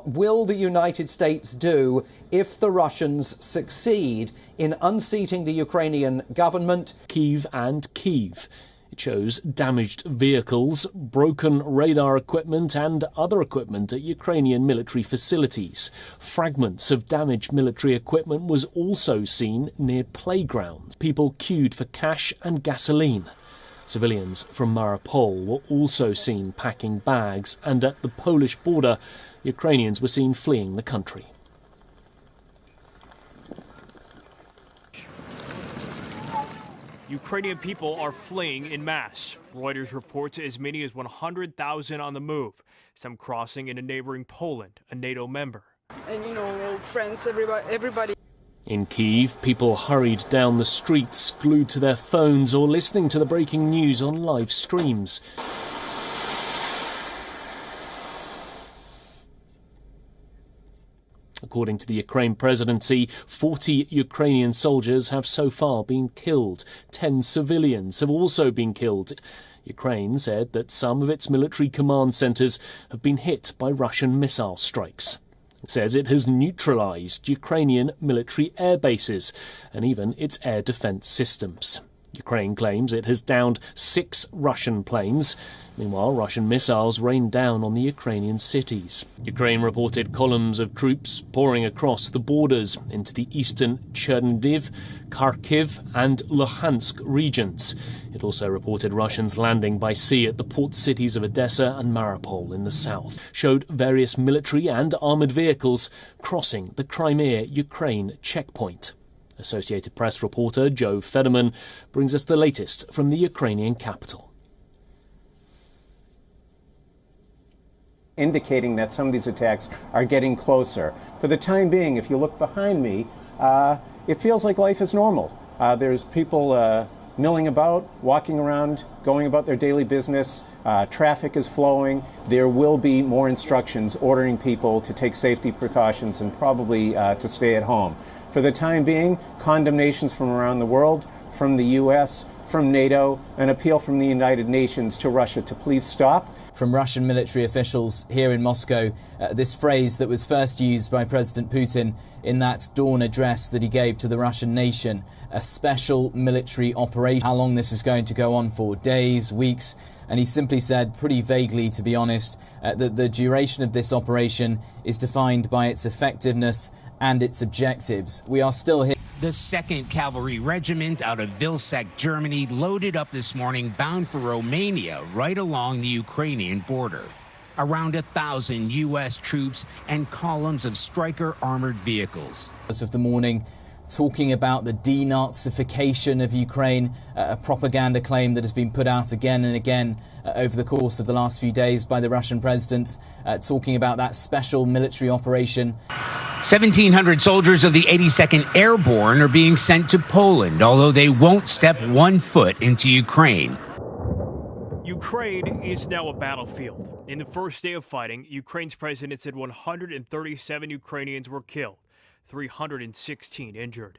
Will the United States do if the Russians succeed in unseating the Ukrainian government? Kyiv and Kyiv. It shows damaged vehicles, broken radar equipment and other equipment at Ukrainian military facilities. Fragments of damaged military equipment was also seen near playgrounds. People queued for cash and gasoline. Civilians from Mariupol were also seen packing bags, and at the Polish border, Ukrainians were seen fleeing the country. Ukrainian people are fleeing in mass. Reuters reports as many as 100,000 on the move, some crossing into neighboring Poland, a NATO member. And old friends, everybody. In Kyiv, people hurried down the streets, glued to their phones or listening to the breaking news on live streams. According to the Ukraine presidency, 40 Ukrainian soldiers have so far been killed. 10 civilians have also been killed. Ukraine said that some of its military command centres have been hit by Russian missile strikes. It says it has neutralised Ukrainian military air bases and even its air defence systems. Ukraine claims it has downed 6 Russian planes. Meanwhile, Russian missiles rained down on the Ukrainian cities. Ukraine reported columns of troops pouring across the borders into the eastern Chernihiv, Kharkiv and Luhansk regions. It also reported Russians landing by sea at the port cities of Odessa and Mariupol in the south. Showed various military and armoured vehicles crossing the Crimea-Ukraine checkpoint. Associated Press reporter Joe Federman brings us the latest from the Ukrainian capital. Indicating that some of these attacks are getting closer. For the time being, if you look behind me, it feels like life is normal. There's people milling about, walking around, going about their daily business. Traffic is flowing. There will be more instructions ordering people to take safety precautions and probably to stay at home. For the time being, condemnations from around the world, from the U.S., from NATO, an appeal from the United Nations to Russia to please stop. From Russian military officials here in Moscow, this phrase that was first used by President Putin in that dawn address that he gave to the Russian nation, a special military operation. How long this is going to go on for, days, weeks, and he simply said, pretty vaguely to be honest, that the duration of this operation is defined by its effectiveness and its objectives. We are still here. The 2nd Cavalry Regiment out of Vilseck, Germany, loaded up this morning bound for Romania right along the Ukrainian border. Around 1,000 U.S. troops and columns of Stryker armored vehicles. Of the morning, talking about the denazification of Ukraine, a propaganda claim that has been put out again and again over the course of the last few days by the Russian president, talking about that special military operation. 1,700 soldiers of the 82nd Airborne are being sent to Poland, although they won't step 1 foot into Ukraine. Ukraine is now a battlefield. In the first day of fighting, Ukraine's president said 137 Ukrainians were killed, 316 injured.